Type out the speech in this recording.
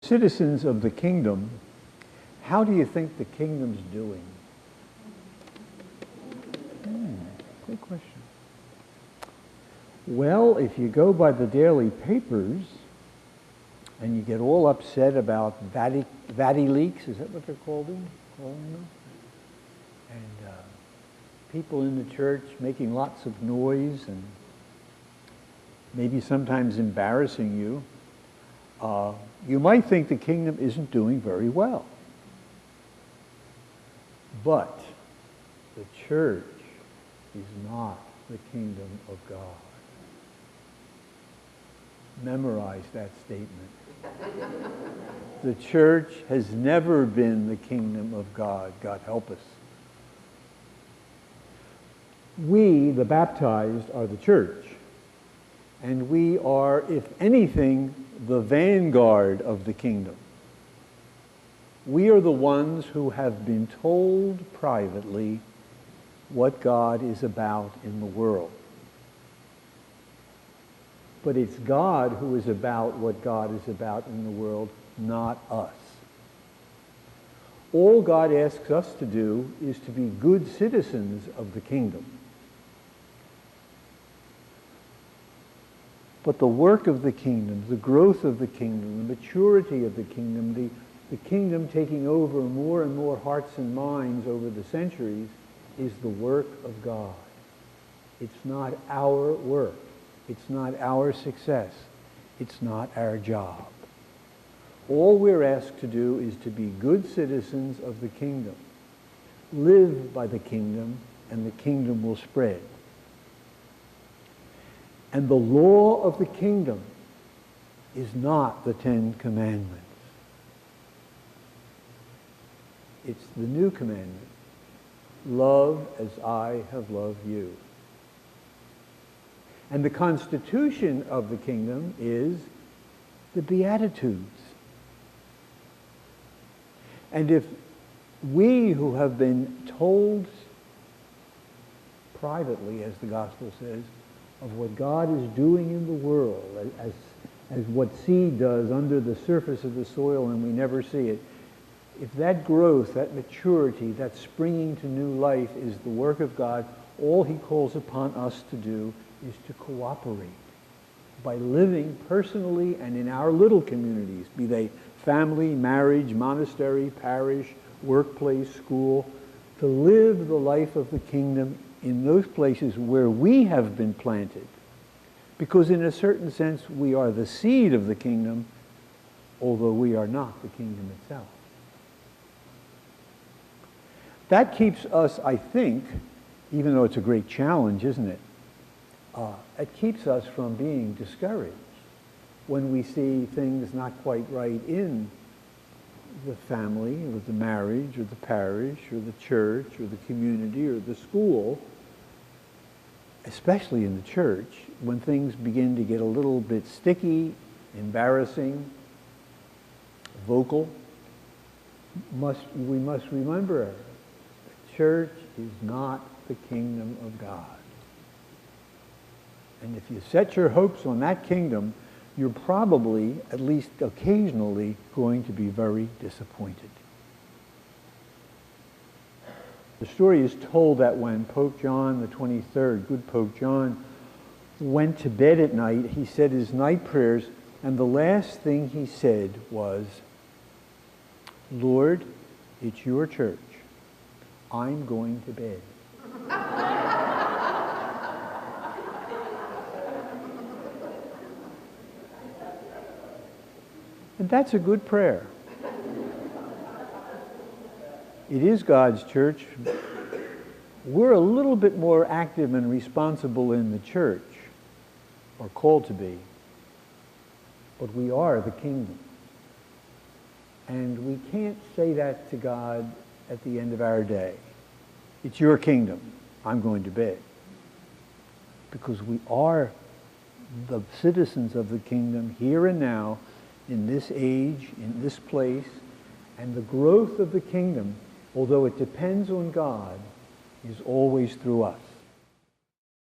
citizens of the kingdom, how do you think the kingdom's doing? Good question. Well, if you go by the daily papers and you get all upset about Vati leaks, is that what they're calling them? And people in the church making lots of noise and maybe sometimes embarrassing you, you might think the kingdom isn't doing very well. But the church is not the kingdom of God. Memorize that statement. The church has never been the kingdom of God. God help us. We, the baptized, are the church. And we are, if anything, the vanguard of the kingdom. We are the ones who have been told privately what God is about in the world. But it's God who is about what God is about in the world, not us. All God asks us to do is to be good citizens of the kingdom. But the work of the kingdom, the growth of the kingdom, the maturity of the kingdom, the kingdom taking over more and more hearts and minds over the centuries is the work of God. It's not our work. It's not our success. It's not our job. All we're asked to do is to be good citizens of the kingdom. Live by the kingdom, and the kingdom will spread. And the law of the kingdom is not the Ten Commandments. It's the new commandment. Love as I have loved you. And the constitution of the kingdom is the Beatitudes. And if we who have been told privately, as the gospel says, of what God is doing in the world, as what seed does under the surface of the soil and we never see it, if that growth, that maturity, that springing to new life is the work of God, all he calls upon us to do is to cooperate by living personally and in our little communities, be they family, marriage, monastery, parish, workplace, school, to live the life of the kingdom in those places where we have been planted. Because in a certain sense, we are the seed of the kingdom, although we are not the kingdom itself. That keeps us, I think, even though it's a great challenge, isn't it? It keeps us from being discouraged when we see things not quite right in the family, or the marriage, or the parish, or the church, or the community, or the school, especially in the church, when things begin to get a little bit sticky, embarrassing, vocal. We must remember, the church is not the kingdom of God. And if you set your hopes on that kingdom, you're probably, at least occasionally, going to be very disappointed. The story is told that when Pope John the 23rd, good Pope John, went to bed at night, he said his night prayers, and the last thing he said was, "Lord, it's your church. I'm going to bed." And that's a good prayer. It is God's church. We're a little bit more active and responsible in the church, or called to be, but we are the kingdom. And we can't say that to God at the end of our day. It's your kingdom. I'm going to bed. Because we are the citizens of the kingdom here and now, in this age, in this place, and the growth of the kingdom, although it depends on God, is always through us.